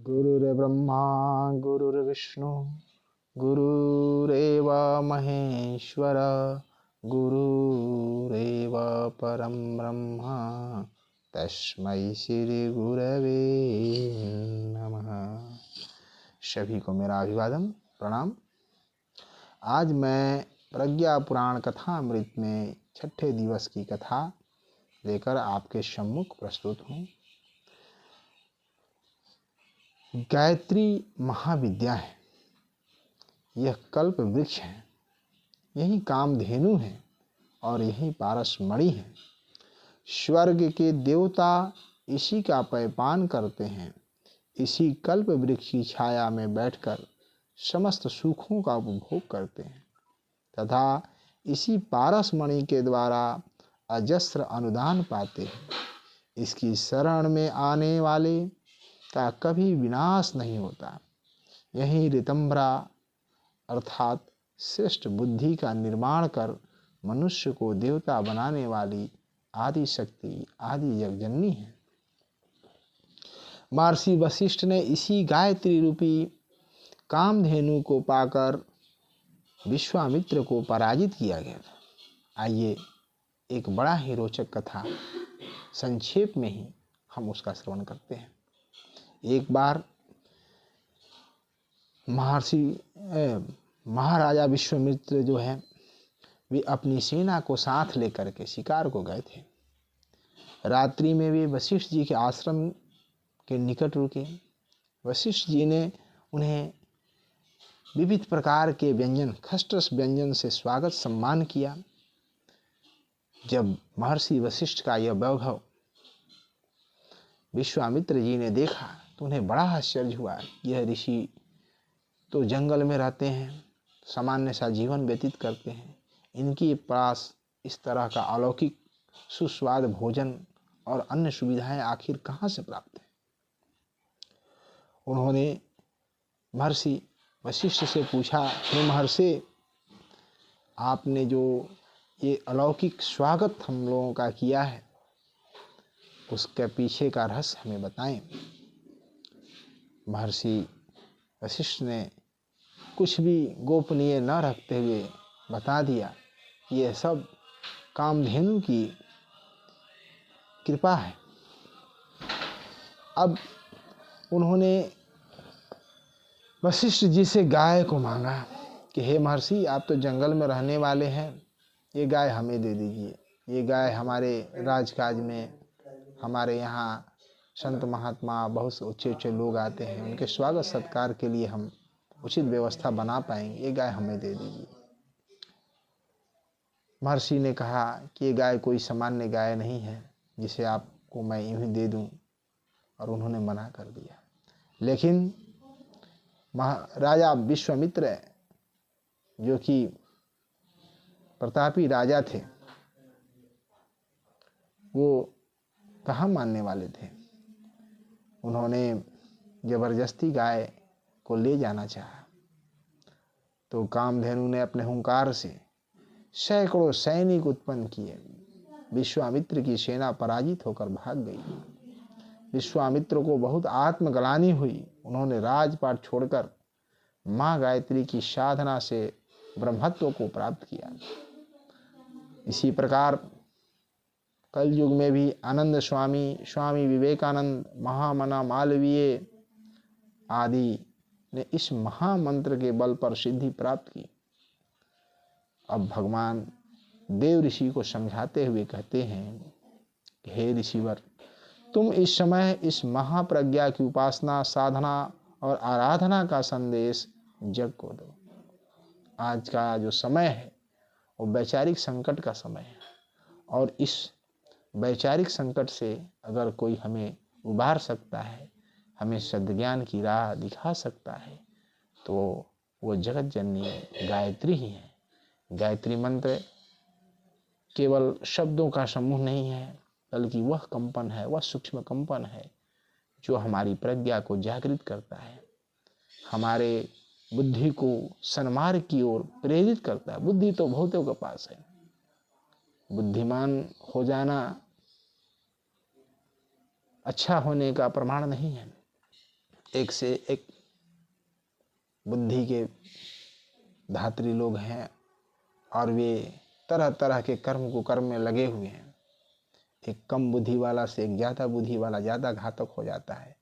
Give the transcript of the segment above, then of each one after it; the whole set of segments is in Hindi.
गुरुर्ब्रह्मा गुरुर्विष्णु गुरुरेव महेश्वर गुरुरेव परम ब्रह्म तस्मै श्री गुरवे नमः। सभी को मेरा अभिवादन प्रणाम। आज मैं प्रज्ञा पुराण कथामृत में छठे दिवस की कथा लेकर आपके सम्मुख प्रस्तुत हूँ। गायत्री महाविद्या है, यह कल्प वृक्ष है, यही कामधेनु है और यही पारसमणि है। स्वर्ग के देवता इसी का पैपान करते हैं। इसी कल्प वृक्ष की छाया में बैठकर समस्त सुखों का उपभोग करते हैं तथा इसी पारसमणि के द्वारा अजस्र अनुदान पाते हैं। इसकी शरण में आने वाले का कभी विनाश नहीं होता। यही ऋतंभरा अर्थात श्रेष्ठ बुद्धि का निर्माण कर मनुष्य को देवता बनाने वाली आदि शक्ति आदि जगजननी है। महर्षि वशिष्ठ ने इसी गायत्री रूपी कामधेनु को पाकर विश्वामित्र को पराजित किया गया था। आइए एक बड़ा ही रोचक कथा संक्षेप में ही हम उसका श्रवण करते हैं। एक बार महाराजा विश्वामित्र जो है वे अपनी सेना को साथ लेकर के शिकार को गए थे। रात्रि में वे वशिष्ठ जी के आश्रम के निकट रुके। वशिष्ठ जी ने उन्हें विविध प्रकार के व्यंजन खसटस व्यंजन से स्वागत सम्मान किया। जब महर्षि वशिष्ठ का यह वैभव विश्वामित्र जी ने देखा तो उन्हें बड़ा आश्चर्य हुआ। यह ऋषि तो जंगल में रहते हैं, सामान्य सा जीवन व्यतीत करते हैं, इनके पास इस तरह का अलौकिक सुस्वाद भोजन और अन्य सुविधाएं आखिर कहाँ से प्राप्त हैं। उन्होंने महर्षि वशिष्ठ से पूछा, हे महर्षि, आपने जो ये अलौकिक स्वागत हम लोगों का किया है उसके पीछे का रहस्य हमें बताएं। महर्षि वशिष्ठ ने कुछ भी गोपनीय न रखते हुए बता दिया, ये सब कामधेनु की कृपा है। अब उन्होंने वशिष्ठ जी से गाय को मांगा कि हे महर्षि, आप तो जंगल में रहने वाले हैं, ये गाय हमें दे दीजिए। ये गाय हमारे राजकाज में, हमारे यहाँ संत महात्मा बहुत से अच्छे लोग आते हैं, उनके स्वागत सत्कार के लिए हम उचित व्यवस्था बना पाएंगे, ये गाय हमें दे दीजिए। महर्षि ने कहा कि ये गाय कोई सामान्य गाय नहीं है जिसे आपको मैं यूं ही दे दूं, और उन्होंने मना कर दिया। लेकिन राजा विश्वामित्र जो कि प्रतापी राजा थे, वो कहाँ मानने वाले थे। उन्होंने जबरदस्ती गाय को ले जाना चाहा तो कामधेनु ने अपने हुंकार से सैकड़ों सैनिक उत्पन्न किए। विश्वामित्र की सेना पराजित होकर भाग गई। विश्वामित्र को बहुत आत्मग्लानि हुई। उन्होंने राजपाट छोड़कर माँ गायत्री की साधना से ब्रह्मत्व को प्राप्त किया। इसी प्रकार कलयुग में भी आनंद स्वामी, स्वामी विवेकानंद, महामना मालवीय आदि ने इस महामंत्र के बल पर सिद्धि प्राप्त की। अब भगवान देव ऋषि को समझाते हुए कहते हैं, हे ऋषिवर, तुम इस समय इस महाप्रज्ञा की उपासना, साधना और आराधना का संदेश जग को दो। आज का जो समय है वो वैचारिक संकट का समय है, और इस वैचारिक संकट से अगर कोई हमें उबार सकता है, हमें सद्ज्ञान की राह दिखा सकता है, तो वो जगत जननी गायत्री ही है। गायत्री मंत्र केवल शब्दों का समूह नहीं है, बल्कि वह कंपन है, वह सूक्ष्म कंपन है जो हमारी प्रज्ञा को जागृत करता है, हमारे बुद्धि को सन्मार्ग की ओर प्रेरित करता है। बुद्धि तो बहुतों के पास है, बुद्धिमान हो जाना अच्छा होने का प्रमाण नहीं है। एक से एक बुद्धि के धात्री लोग हैं और वे तरह तरह के कर्म कुकर्म में लगे हुए हैं। एक कम बुद्धि वाला से एक ज़्यादा बुद्धि वाला ज़्यादा घातक हो जाता है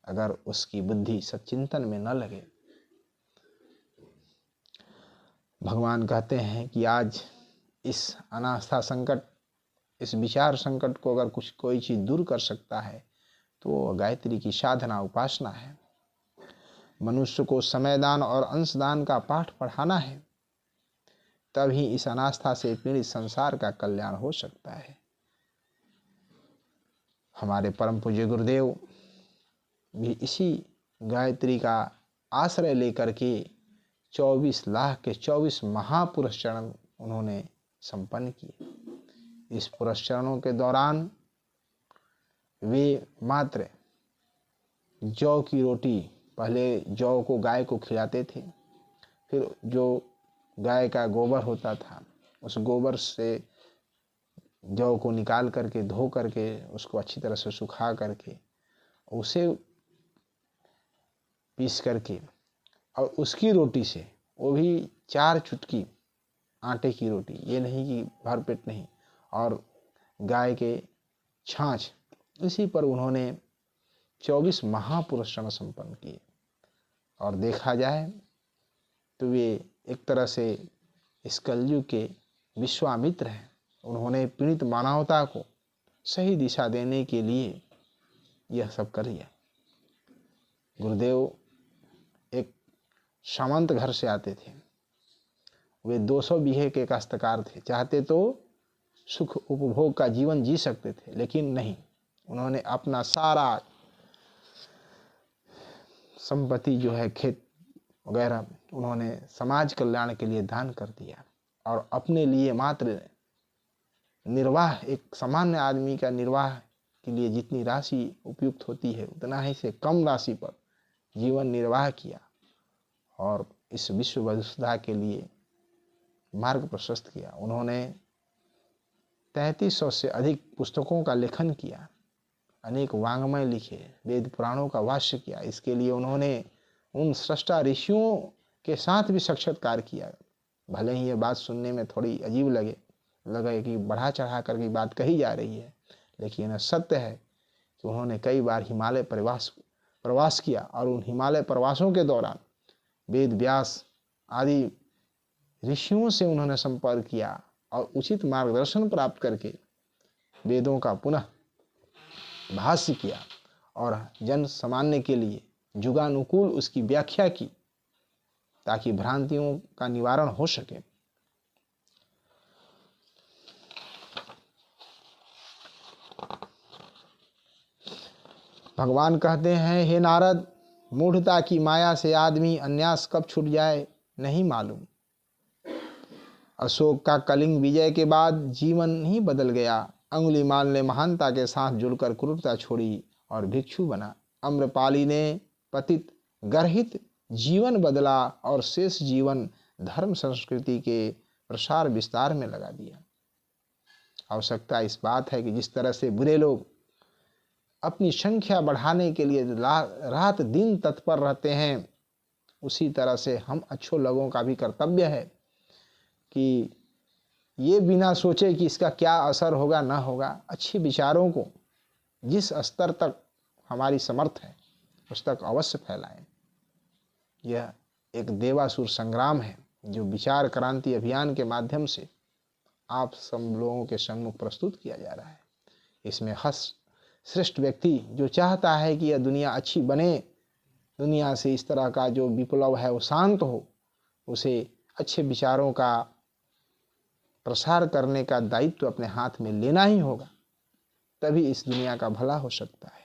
अगर उसकी बुद्धि सच्चिंतन में न लगे। भगवान कहते हैं कि आज इस अनास्था संकट, इस विचार संकट को अगर कोई चीज़ दूर कर सकता है तो गायत्री की साधना उपासना है। मनुष्य को समयदान और अंशदान का पाठ पढ़ाना है, तभी इस अनास्था से पीड़ित संसार का कल्याण हो सकता है। हमारे परम पूज्य गुरुदेव भी इसी गायत्री का आश्रय लेकर के 24 लाख के 24 महापुरुष चरण उन्होंने संपन्न किए। इस पुरुष चरणों के दौरान वे मात्र जौ की रोटी, पहले जौ को गाय को खिलाते थे, फिर जो गाय का गोबर होता था उस गोबर से जौ को निकाल करके धो करके उसको अच्छी तरह से सुखा करके उसे पीस करके और उसकी रोटी से, वो भी 4 चुटकी आटे की रोटी, ये नहीं कि भरपेट नहीं, और गाय के छाछ, इसी पर उन्होंने 24 महापुरुष चरण संपन्न किए। और देखा जाए तो वे एक तरह से इस कलयुग के विश्वामित्र हैं। उन्होंने पीड़ित मानवता को सही दिशा देने के लिए यह सब कर लिया। गुरुदेव एक सामंत घर से आते थे, वे 200 बीघे के काश्तकार थे, चाहते तो सुख उपभोग का जीवन जी सकते थे, लेकिन नहीं, उन्होंने अपना सारा संपत्ति जो है खेत वगैरह उन्होंने समाज कल्याण के लिए दान कर दिया और अपने लिए मात्र निर्वाह, एक सामान्य आदमी का निर्वाह के लिए जितनी राशि उपयुक्त होती है उतना ही से कम राशि पर जीवन निर्वाह किया और इस विश्व वसुधा के लिए मार्ग प्रशस्त किया। उन्होंने 3300 से अधिक पुस्तकों का लेखन किया, अनेक वाङ्मय लिखे, वेद पुराणों का भाष्य किया। इसके लिए उन्होंने उन सृष्टा ऋषियों के साथ भी साक्षात्कार किया। भले ही ये बात सुनने में थोड़ी अजीब लगे कि बढ़ा चढ़ा कर की बात कही जा रही है, लेकिन यह सत्य है कि उन्होंने कई बार हिमालय प्रवास किया और उन हिमालय प्रवासों के दौरान वेद व्यास आदि ऋषियों से उन्होंने संपर्क किया और उचित मार्गदर्शन प्राप्त करके वेदों का पुनः भाष्य किया और जन सामान्य के लिए युगानुकूल उसकी व्याख्या की ताकि भ्रांतियों का निवारण हो सके। भगवान कहते हैं, हे नारद, मूढ़ता की माया से आदमी अन्यास कब छूट जाए नहीं मालूम। अशोक का कलिंग विजय के बाद जीवन ही बदल गया। अंगुलीमाल ने महानता के साथ जुड़कर क्रूरता छोड़ी और भिक्षु बना। अम्रपाली ने पतित गर्हित जीवन बदला और शेष जीवन धर्म संस्कृति के प्रसार विस्तार में लगा दिया। आवश्यकता इस बात है कि जिस तरह से बुरे लोग अपनी संख्या बढ़ाने के लिए रात दिन तत्पर रहते हैं, उसी तरह से हम अच्छे लोगों का भी कर्तव्य है कि ये बिना सोचे कि इसका क्या असर होगा ना होगा, अच्छे विचारों को जिस स्तर तक हमारी समर्थ है उस तक अवश्य फैलाएं। यह एक देवासुर संग्राम है जो विचार क्रांति अभियान के माध्यम से आप सब लोगों के सम्मुख प्रस्तुत किया जा रहा है। इसमें श्रेष्ठ व्यक्ति जो चाहता है कि यह दुनिया अच्छी बने, दुनिया से इस तरह का जो विप्लव है वो शांत हो, उसे अच्छे विचारों का प्रसार करने का दायित्व अपने हाथ में लेना ही होगा, तभी इस दुनिया का भला हो सकता है।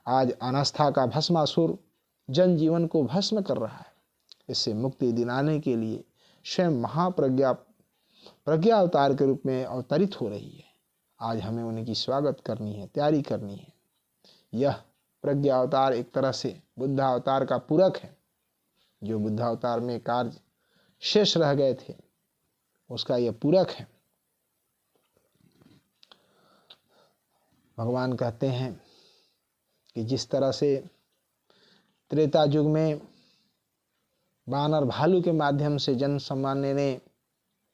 आज अनास्था का भस्मासुर जनजीवन को भस्म कर रहा है। इससे मुक्ति दिलाने के लिए स्वयं प्रज्ञा अवतार के रूप में अवतरित हो रही है। आज हमें उनकी स्वागत करनी है, तैयारी करनी है। यह प्रज्ञा अवतार एक तरह से बुद्धा अवतार का पूरक है। जो बुद्धा अवतार में कार्य शेष रह गए थे उसका यह पूरक है। भगवान कहते हैं कि जिस तरह से त्रेता युग में बानर भालू के माध्यम से जन सामान्य ने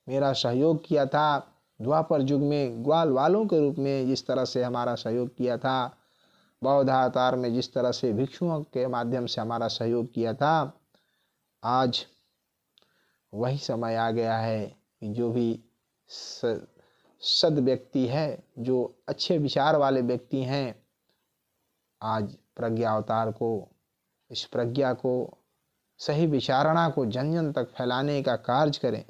मेरा सहयोग किया था। द्वापर युग में ग्वाल वालों के रूप में जिस तरह से हमारा सहयोग किया था, बौद्ध अवतार में जिस तरह से भिक्षुओं के माध्यम से हमारा सहयोग किया था, आज वही समय आ गया है कि जो भी सद व्यक्ति है, जो अच्छे विचार वाले व्यक्ति हैं, आज प्रज्ञा अवतार को, इस प्रज्ञा को, सही विचारणा को जन जन तक फैलाने का कार्य करें।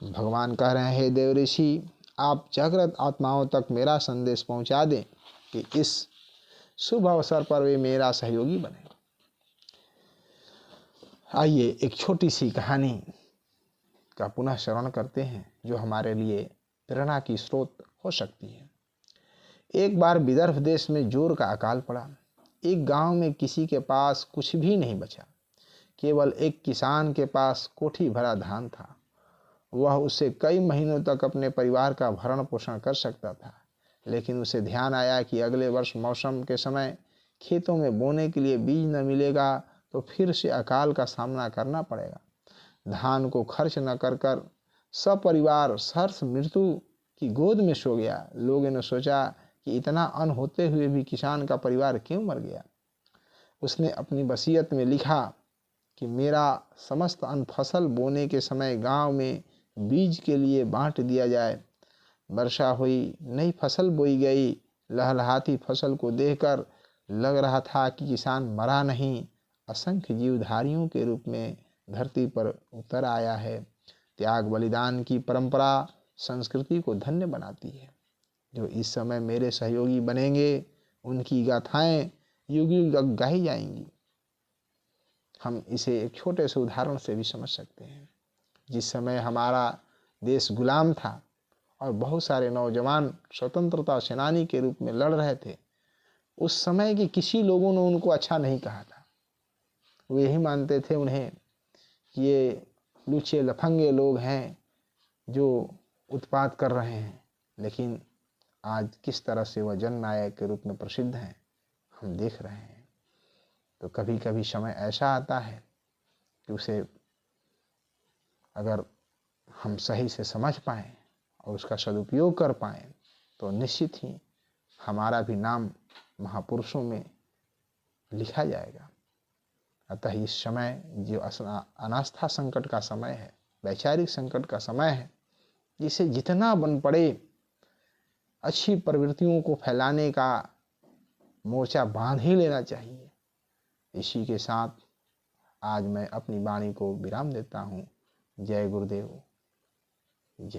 भगवान कह रहे हैं, हे देव ऋषि, आप जागृत आत्माओं तक मेरा संदेश पहुंचा दें कि इस शुभ अवसर पर वे मेरा सहयोगी बने। आइए एक छोटी सी कहानी का पुनः श्रवण करते हैं जो हमारे लिए प्रेरणा की स्रोत हो सकती है। एक बार विदर्भ देश में जोर का अकाल पड़ा। एक गांव में किसी के पास कुछ भी नहीं बचा। केवल एक किसान के पास कोठी भरा धान था। वह उसे कई महीनों तक अपने परिवार का भरण पोषण कर सकता था, लेकिन उसे ध्यान आया कि अगले वर्ष मौसम के समय खेतों में बोने के लिए बीज न मिलेगा तो फिर से अकाल का सामना करना पड़ेगा। धान को खर्च न कर कर सपरिवार सहर्ष मृत्यु की गोद में सो गया। लोगों ने सोचा कि इतना अन्न होते हुए भी किसान का परिवार क्यों मर गया। उसने अपनी वसीयत में लिखा कि मेरा समस्त अन्न फसल बोने के समय गांव में बीज के लिए बांट दिया जाए। वर्षा हुई, नई फसल बोई गई। लहलहाती फसल को देखकर लग रहा था कि किसान मरा नहीं, असंख्य जीवधारियों के रूप में धरती पर उतर आया है। त्याग बलिदान की परंपरा संस्कृति को धन्य बनाती है। जो इस समय मेरे सहयोगी बनेंगे, उनकी गाथाएं युग युग गाई जाएंगी। हम इसे एक छोटे से उदाहरण से भी समझ सकते हैं। जिस समय हमारा देश गुलाम था और बहुत सारे नौजवान स्वतंत्रता सेनानी के रूप में लड़ रहे थे, उस समय के किसी लोगों ने उनको अच्छा नहीं कहा था। वो यही मानते थे उन्हें कि ये लुच्चे लफंगे लोग हैं जो उत्पात कर रहे हैं। लेकिन आज किस तरह से वह जननायक के रूप में प्रसिद्ध हैं, हम देख रहे हैं। तो कभी कभी समय ऐसा आता है कि उसे अगर हम सही से समझ पाएँ और उसका सदुपयोग कर पाएँ तो निश्चित ही हमारा भी नाम महापुरुषों में लिखा जाएगा। अतः इस समय जो अनास्था संकट का समय है, वैचारिक संकट का समय है, जिसे जितना बन पड़े अच्छी प्रवृत्तियों को फैलाने का मोर्चा बांध ही लेना चाहिए। इसी के साथ आज मैं अपनी वाणी को विराम देता हूँ। जय गुरुदेव, जय।